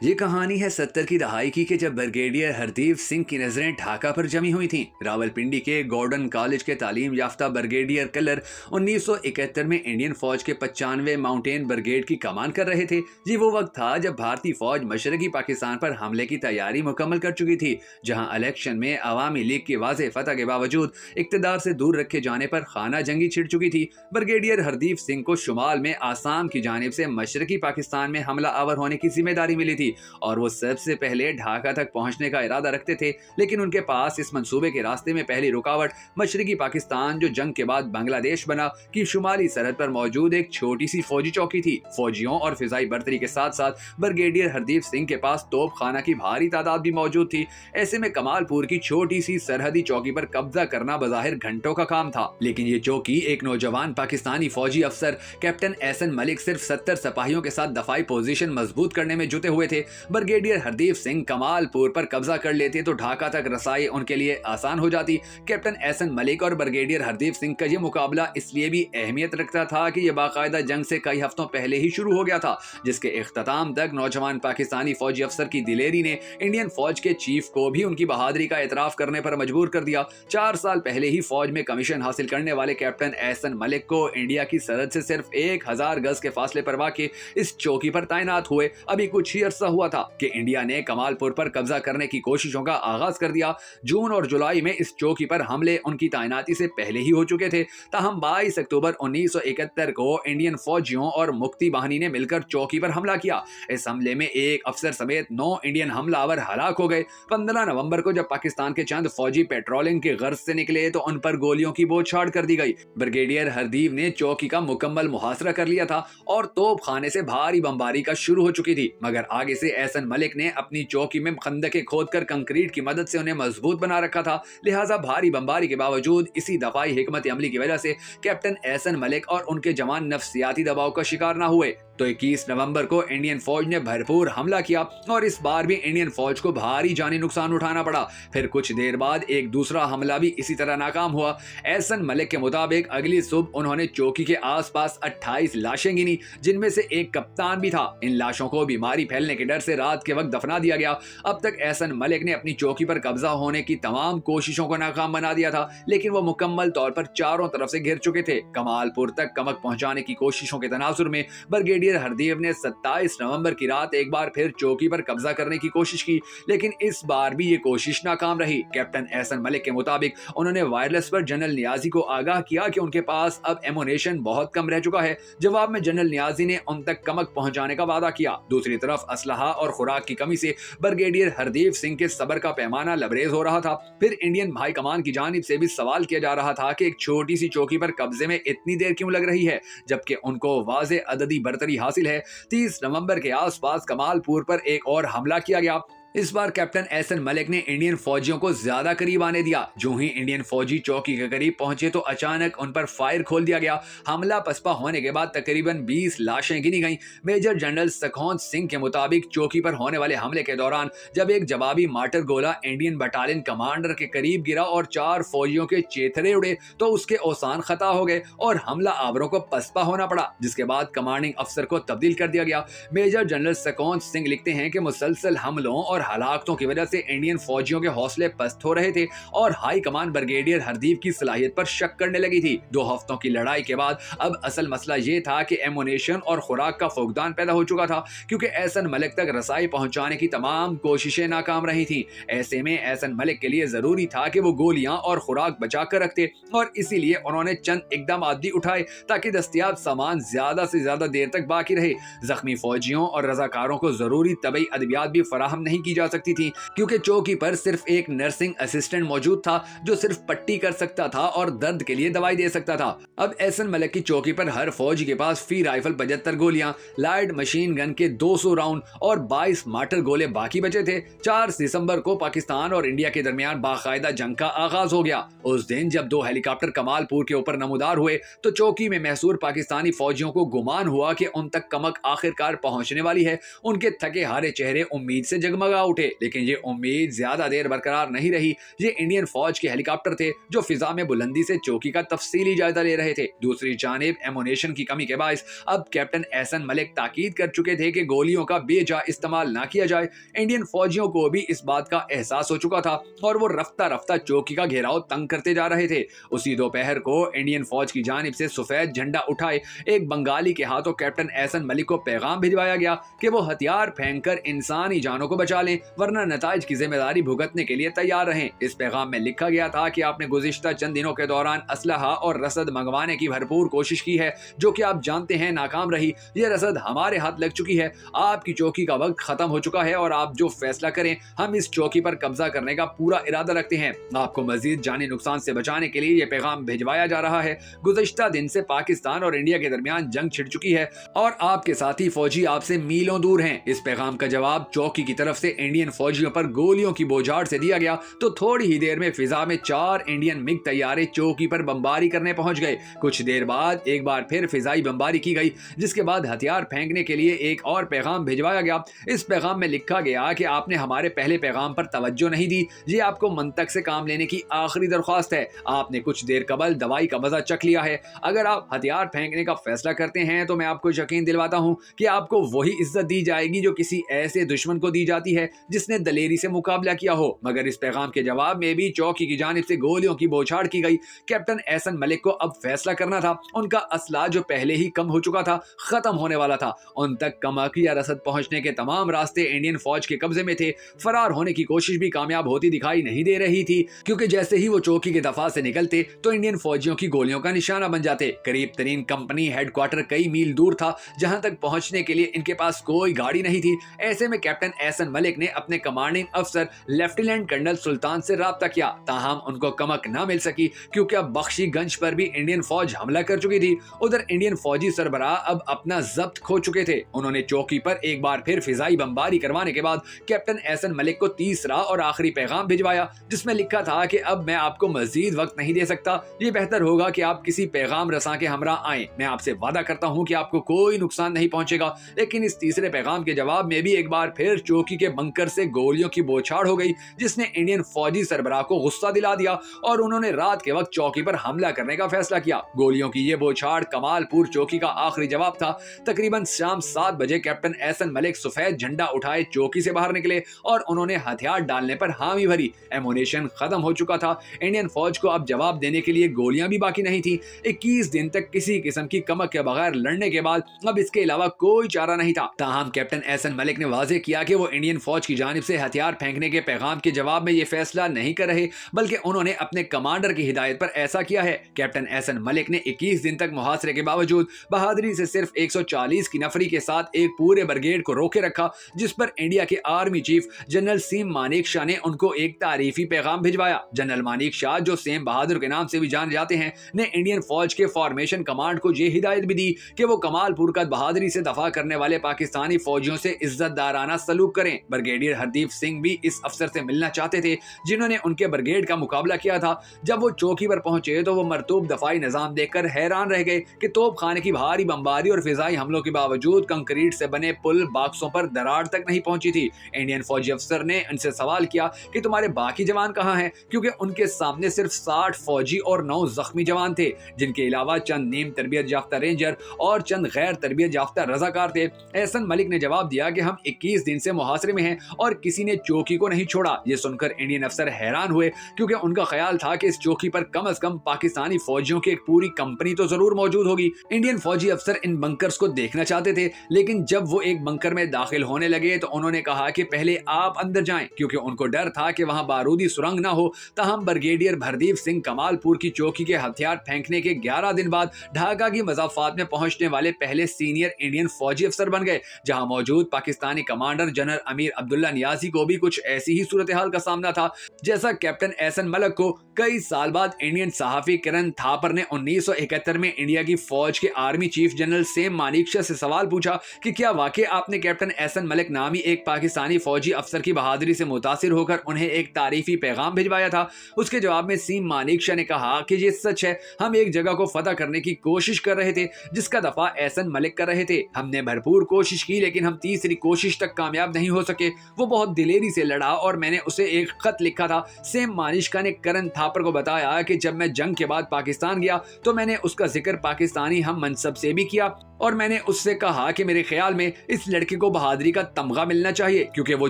ये कहानी है 70 की दहाई की कि जब ब्रिगेडियर हरदीप सिंह की नजरें ढाका पर जमी हुई थीं। रावलपिंडी के गॉर्डन कॉलेज के तालीम याफ्ता ब्रिगेडियर कलर 1971 में इंडियन फौज के 95 माउंटेन ब्रिगेड की कमान कर रहे थे। ये वो वक्त था जब भारतीय फौज मशरकी पाकिस्तान पर हमले की तैयारी मुकम्मल कर चुकी थी, जहां इलेक्शन में अवामी लीग की वाज़ेह फतह के बावजूद इक़्तिदार से दूर रखे जाने पर खाना जंगी छिड़ चुकी थी। ब्रिगेडियर हरदीप सिंह को शुमाल में आसाम की जानिब से मशरकी पाकिस्तान में हमला आवर होने की जिम्मेदारी मिली थी और वो सबसे पहले ढाका तक पहुंचने का इरादा रखते थे। लेकिन उनके पास इस मंसूबे के रास्ते में पहली रुकावट मशरकी पाकिस्तान, जो जंग के बाद बांग्लादेश बना, की शुमाली सरहद पर मौजूद एक छोटी सी फौजी चौकी थी। फौजियों और फिजाई बर्तरी के साथ साथ ब्रिगेडियर हरदीप सिंह के पास तोप खाना की भारी तादाद भी मौजूद थी। ऐसे में कमालपुर की छोटी सी सरहदी चौकी पर कब्जा करना बज़ाहिर घंटों का काम था, लेकिन ये चौकी एक नौजवान पाकिस्तानी फौजी अफसर कैप्टन एहसन मलिक सिर्फ 70 सिपाहियों के साथ दफाई पोजीशन मजबूत करने में जुटे हुए थे। ब्रिगेडियर हरदीप सिंह कमालपुर पर कब्जा कर लेते तो ढाका तक रसाई उनके लिए आसान हो जाती। कैप्टन एहसन मलिक और ब्रिगेडियर हरदीप सिंह का यह मुकाबला इसलिए भी अहमियत रखता था कि यह बाकायदा जंग से कई हफ्तों पहले ही शुरू हो गया था, जिसके इख्तिताम तक नौजवान पाकिस्तानी फौजी अफसर की दिलेरी ने इंडियन फौज के चीफ को भी उनकी बहादुरी का एतराफ करने पर मजबूर कर दिया। 4 साल पहले ही फौज में कमीशन हासिल करने वाले कैप्टन एहसन मलिक को इंडिया की सरहद से सिर्फ 1000 गज के फासले पर वाक़ इस चौकी पर तैनात हुए अभी कुछ ही अरसा हुआ था कि इंडिया ने कमालपुर पर कब्जा करने की कोशिशों का आगाज कर दिया। जून और जुलाई में इस चौकी पर हमले उनकी तैनाती से पहले ही हो चुके थे। ताहम 22 अक्टूबर 1971 को इंडियन फौजियों और मुक्ति बाहिनी ने मिलकर चौकी पर हमला किया। इस हमले में एक अफसर समेत 9 इंडियन हमलावर हलाक हो गए। 15 नवंबर को जब पाकिस्तान के चंद फौजी पेट्रोलिंग की गर्ज से निकले तो उन पर गोलियों की बौछार कर दी गई। ब्रिगेडियर हरदीप ने चौकी का मुकम्मल मुहासरा कर लिया था और तोप खाने से भारी बमबारी का शुरू हो चुकी थी, मगर आगे से एहसन मलिक ने अपनी चौकी में खंदकें खोदकर कंक्रीट की मदद से उन्हें मजबूत बना रखा था। लिहाजा भारी बमबारी के बावजूद इसी दफाई हिकमत अमली की वजह से कैप्टन एहसन मलिक और उनके जवान नफ्सियाती दबाव का शिकार न हुए। तो 21 नवंबर को इंडियन फौज ने भरपूर हमला किया और इस बार भी इंडियन फौज को भारी जानी नुकसान उठाना पड़ा। फिर कुछ देर बाद एक दूसरा हमला भी इसी तरह नाकाम हुआ। एहसन मलिक के मुताबिक अगली सुबह उन्होंने चौकी के आसपास 28 लाशें गिनी, जिनमें से एक कप्तान भी था। इन लाशों को बीमारी फैलने के डर से रात के वक्त दफना दिया गया। अब तक एहसन मलिक ने अपनी चौकी पर कब्जा होने की तमाम कोशिशों को नाकाम बना दिया था, लेकिन वो मुकम्मल तौर पर चारों तरफ से घिर चुके थे। कमालपुर तक कमक पहुंचाने की कोशिशों के तनाजुर में ब्रिगेडियर हरदीप ने 27 नवंबर की रात एक बार फिर चौकी पर कब्जा करने की कोशिश की, लेकिन इस बार भी ये कोशिश नाकाम रही। कैप्टन एहसन मलिक के मुताबिक उन्होंने वायरलेस पर जनरल नियाजी को आगाह किया कि उनके पास अब एमुनेशन बहुत कम रह चुका है। जवाब में जनरल नियाजी ने उन तक कमक पहुंचाने का वादा किया। दूसरी तरफ असलहा और खुराक की कमी से ब्रिगेडियर हरदीप सिंह के सब्र का पैमाना लबरेज हो रहा था। फिर इंडियन हाई कमान की जानिब से भी सवाल किया जा रहा था कि एक छोटी सी चौकी पर कब्जे में इतनी देर क्यों लग रही है, जबकि उनको वाज़े अददी बर्तरी हासिल है। 30 नवंबर के आसपास कमालपुर पर एक और हमला किया गया। इस बार कैप्टन एहसन मलिक ने इंडियन फौजियों को ज्यादा करीब आने दिया। जो ही इंडियन फौजी चौकी के करीब पहुंचे तो अचानक उन पर फायर खोल दिया गया। हमला पसपा होने के बाद तकरीबन 20 लाशें गिनी गईं। मेजर जनरल सखौंत सिंह के मुताबिक चौकी पर होने वाले हमले के दौरान जब एक जवाबी मार्टर गोला इंडियन बटालियन कमांडर के करीब गिरा और 4 फौजियों के चेथरे उड़े तो उसके औसान खता हो गए और हमला आवरों को पसपा होना पड़ा, जिसके बाद कमांडिंग अफसर को तब्दील कर दिया गया। मेजर जनरल सखौंत सिंह लिखते हैं कि मुसलसल हमलों और हलाकतों की वजह से इंडियन फौजियों के हौसले पस्त हो रहे थे और हाई कमान ब्रिगेडियर हरदीप की सलाहियत पर शक करने लगी थी। 2 हफ्तों की लड़ाई के बाद अब असल मसला ये था कि एमुनेशन और खुराक का फुकदान पैदा हो चुका था, क्योंकि एहसन मलिक तक रसाई पहुंचाने की तमाम कोशिशें नाकाम रही थीं। ऐसे में एहसन मलिक के लिए जरूरी था कि वो गोलियां और खुराक बचा कर रखते और इसीलिए उन्होंने चंद इकदाम भी उठाए ताकि दस्तयाब सामान ज्यादा से ज्यादा देर तक बाकी रहे। जख्मी फौजियों और रजाकारों को जरूरी तबई अद्वियात भी फराहम नहीं की जा सकती थी, क्योंकि चौकी पर सिर्फ एक नर्सिंग असिस्टेंट मौजूद था जो सिर्फ पट्टी कर सकता था और दर्द के लिए दवाई दे सकता था। अब एहसन मलिक की चौकी पर हर फौजी के पास फी राइफल 75 गोलियां, लाइट मशीन गन के 200 राउंड और 22 मार्टर गोले बाकी बचे थे। 4 दिसंबर को पाकिस्तान और इंडिया के दरमियान बाकायदा जंग का आगाज हो गया। उस दिन जब 2 हेलीकॉप्टर कमालपुर के ऊपर नमूदार हुए तो चौकी में महसूर पाकिस्तानी फौजियों को गुमान हुआ कि उन तक कमक आखिरकार पहुंचने वाली है। उनके थके हारे चेहरे उम्मीद से जगमगा ٹکرا اٹھے, لیکن یہ امید زیادہ دیر برقرار نہیں رہی. یہ انڈین فوج کے ہیلی کاپٹر تھے جو فضا میں بلندی سے چوکی کا تفصیلی جائزہ لے رہے تھے. دوسری جانب ایمونیشن کی کمی کے باعث اب کیپٹن احسن ملک تاکید کر چکے تھے کہ گولیوں کا بے جا استعمال نہ کیا جائے. انڈین فوجیوں کو بھی اس بات کا احساس ہو چکا تھا اور وہ رفتہ رفتہ چوکی کا گھیراؤ تنگ کرتے جا رہے تھے. اسی دوپہر کو انڈین فوج کی جانب سے سفید جھنڈا اٹھائے ایک بنگالی کے ہاتھوں کیپٹن احسن ملک کو پیغام بھجوایا گیا کہ وہ ہتھیار پھینک کر انسانی جانوں کو بچا لیں, ورنہ نتائج کی ذمہ داری بھگتنے کے لیے تیار رہیں. اس پیغام میں لکھا گیا تھا کہ آپ نے گزشتہ چند دنوں کے دوران اسلحہ اور رسد منگوانے کی بھرپور کوشش کی ہے, جو کہ آپ جانتے ہیں ناکام رہی. یہ رسد ہمارے ہاتھ لگ چکی ہے. آپ کی چوکی کا وقت ختم ہو چکا ہے اور آپ جو فیصلہ کریں ہم اس چوکی پر قبضہ کرنے کا پورا ارادہ رکھتے ہیں. آپ کو مزید جانی نقصان سے بچانے کے لیے یہ پیغام بھجوایا جا رہا ہے. گزشتہ دن سے پاکستان اور انڈیا کے درمیان جنگ چھڑ چکی ہے اور آپ کے ساتھی فوجی آپ سے میلوں دور ہیں. اس پیغام کا جواب چوکی کی طرف سے انڈین فوجیوں پر گولیوں کی بوجھاڑ سے دیا گیا تو تھوڑی ہی دیر میں فضا میں 4 انڈین مگ طیارے چوکی پر بمباری کرنے پہنچ گئے. کچھ دیر بعد ایک بار پھر فضائی بمباری کی گئی, جس کے بعد ہتھیار پھینکنے کے لیے ایک اور پیغام بھجوایا گیا. اس پیغام میں لکھا گیا کہ آپ نے ہمارے پہلے پیغام پر توجہ نہیں دی. یہ آپ کو منطق سے کام لینے کی آخری درخواست ہے. آپ نے کچھ دیر قبل دوائی کا مزہ چکھ لیا ہے. اگر آپ ہتھیار پھینکنے کا فیصلہ کرتے ہیں تو میں آپ کو یقین دلواتا ہوں کہ آپ کو وہی عزت دی جائے گی جو کسی ایسے دشمن کو دی جاتی ہے جس نے دلیری سے مقابلہ کیا ہو. مگر اس پیغام کے جواب میں بھی چوکی کی جانب سے گولیوں کی بوچھاڑ کی گئی. کیپٹن احسن ملک کو اب فیصلہ کرنا تھا. ان کا اسلحہ جو پہلے ہی کم ہو چکا تھا ختم ہونے والا تھا. ان تک کماکیہ رسد پہنچنے کے تمام راستے انڈین فوج کے قبضے میں تھے. فرار ہونے کی کوشش بھی کامیاب ہوتی دکھائی نہیں دے رہی تھی, کیونکہ جیسے ہی وہ چوکی کے دفاع سے نکلتے تو انڈین فوجیوں کی گولیوں کا نشانہ بن جاتے. قریب ترین کمپنی ہیڈ کوارٹر کئی میل دور تھا, جہاں تک پہنچنے کے لیے ان کے پاس کوئی گاڑی نہیں تھی. ایسے میں کیپٹن احسن ملک نے اپنے کمانڈنگ افسر لیفٹیننٹ کرنل سلطان سے رابطہ کیا, تاہم ان کو کمک نہ مل سکی کیونکہ اب بخشی گنج پر بھی انڈین فوج حملہ کر چکی تھی. ادھر انڈین فوجی سربراہ اب اپنا ضبط کھو چکے تھے. انہوں نے چوکی پر ایک بار پھر فضائی بمباری کروانے کے بعد کیپٹن احسن ملک کو تیسرا اور آخری پیغام بھجوایا, جس میں لکھا تھا کہ اب میں آپ کو مزید وقت نہیں دے سکتا. یہ بہتر ہوگا کہ آپ کسی پیغام رساں کے ہمراہ آئیں. میں آپ سے وعدہ کرتا ہوں کہ آپ کو کوئی نقصان نہیں پہنچے گا. لیکن اس تیسرے پیغام کے جواب میں بھی ایک بار پھر چوکی کے بنکر سے گولیوں کی بوچھاڑ ہو گئی, جس نے انڈین فوجی سربراہ کو غصہ دلا دیا اور انہوں نے رات کے وقت چوکی پر حملہ کرنے کا فیصلہ کیا. گولیوں کی یہ بوچھاڑ کمال پور چوکی کا آخری جواب تھا. تقریباً شام 7 بجے کیپٹن احسن ملک سفید جھنڈا اٹھائے چوکی سے باہر نکلے اور انہوں نے ہتھیار ڈالنے پر حامی بھری. ایمونیشن ختم ہو چکا تھا. انڈین فوج کو اب جواب دینے کے لیے گولیاں بھی باقی نہیں تھی. 21 دن تک کسی قسم کی کمک کے بغیر لڑنے کے بعد اب اس کے علاوہ کوئی چارہ نہیں تھا. تاہم کیپٹن احسن ملک نے واضح کیا کہ وہ انڈین فوج کی جانب سے ہتھیار پھینکنے کے پیغام کے جواب میں یہ فیصلہ نہیں کر رہے, بلکہ انہوں نے اپنے کمانڈر کی ہدایت پر ایسا کیا ہے. کیپٹن احسن ملک نے 21 دن تک محاصرے کے باوجود بہادری سے صرف 140 کی نفری کے ساتھ ایک پورے برگیڈ کو روکے رکھا, جس پر انڈیا کے army chief general same Manik شاہ نے ان کو ایک تعریفی پیغام بھجوایا. جنرل مانیک شاہ, جو سیم بہادر کے نام سے بھی جانے جاتے ہیں, نے انڈین فوج کے فارمیشن کمانڈ کو یہ ہدایت بھی دی کہ وہ کمال پور کا بہادری سے دفاع کرنے والے پاکستانی فوجیوں سے عزت دارانہ سلوک کریں. بریگیڈیئر ہردیپ سنگھ بھی اس افسر سے ملنا چاہتے تھے جنہوں نے ان کے برگیڈ کا مقابلہ کیا تھا. جب وہ چوکی پر پہنچے تو وہ مرطوب دفاعی نظام دیکھ کر حیران رہ گئے کہ توپ خانے کی بھاری بمباری اور فضائی حملوں کے باوجود کنکریٹ سے بنے پل باکسوں پر دراڑ تک نہیں پہنچی تھی. انڈین فوجی افسر نے ان سے سوال کیا کہ تمہارے باقی جوان کہاں ہیں, کیونکہ ان کے سامنے صرف 60 فوجی اور 9 زخمی جوان تھے, جن کے علاوہ چند نیم تربیت یافتہ رینجر اور چند غیر تربیت یافتہ رضاکار تھے. احسن ملک نے جواب دیا کہ ہم 21 دن سے محاصرے میں ہیں اور کسی نے چوکی کو نہیں چھوڑا. یہ سن کر انڈین افسر حیران ہوئے, کیونکہ ان کا خیال تھا کہ اس چوکی پر کم از کم پاکستانی فوجیوں کی ایک پوری کمپنی تو ضرور موجود ہوگی. انڈین فوجی افسر ان بنکرز کو دیکھنا چاہتے تھے, لیکن جب وہ ایک بنکر میں داخل ہونے لگے تو انہوں نے کہا کہ پہلے آپ اندر جائیں, کیونکہ ان کو ڈر تھا کہ وہاں بارودی سرنگ نہ ہو. تاہم بریگیڈیئر ہردیپ سنگھ کمال پور کی چوکی کے ہتھیار پھینکنے کے 11 دن بعد ڈھاکہ کی مضافات میں پہنچنے والے پہلے سینئر انڈین فوجی افسر بن گئے, جہاں موجود پاکستانی کمانڈر جنرل امیر عبداللہ نیازی کو بھی کچھ ایسی ہی صورتحال کا سامنا تھا جیسا کیپٹن احسن ملک کو. कई साल बाद इंडियन सहाफी किरण थापर ने 1971 में इंडिया की फौज के army chief general same Manekshaw से सवाल पूछा कि क्या वाकई आपने कैप्टन एहसन मलिक नामी एक पाकिस्तानी फौजी अफसर की बहादुरी से मुतासिर होकर उन्हें एक तारीफी पैगाम भिजवाया था। उसके जवाब में सेम मानेकशॉ ने कहा कि ये सच है, हम एक जगह को फतह करने की कोशिश कर रहे थे जिसका दफा एहसन मलिक कर रहे थे। हमने भरपूर कोशिश की लेकिन हम तीसरी कोशिश तक कामयाब नहीं हो सके। वो बहुत दिलेरी से लड़ा और मैंने उसे एक खत लिखा था। सेम मानेकशॉ ने करण थापर को बताया कि जब मैं जंग के बाद पाकिस्तान गया तो मैंने उसका जिक्र पाकिस्तानी हम मनसब से भी किया और मैंने उससे कहा कि मेरे ख्याल में इस लड़के को बहादुरी का तमगा मिलना चाहिए क्योंकि वो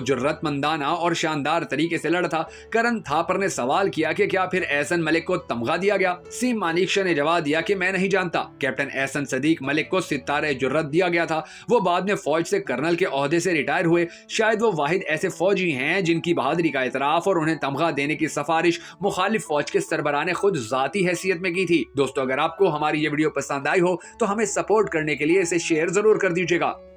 जुर्रतमंदाना और शानदार तरीके से लड़ा था। करण थापर ने सवाल किया कि क्या फिर एहसन मलिक को तमगा दिया गया? सेम मानेकशॉ ने जवाब दिया कि मैं नहीं जानता। कैप्टन एहसन सदीक मलिक को सितारे जुर्रत दिया गया था। वो बाद में फौज से कर्नल के ओहदे से रिटायर हुए। शायद वो वाहिद ऐसे फौजी हैं जिनकी बहादुरी का इतराफ और उन्हें तमगा देने की सिफारिश मुखालिफ फौज के सरबराह ने खुद जाती हैसियत में की थी। दोस्तों, अगर आपको हमारी ये वीडियो पसंद आई हो तो हमें सपोर्ट करने के लिए इसे शेयर जरूर कर दीजिएगा।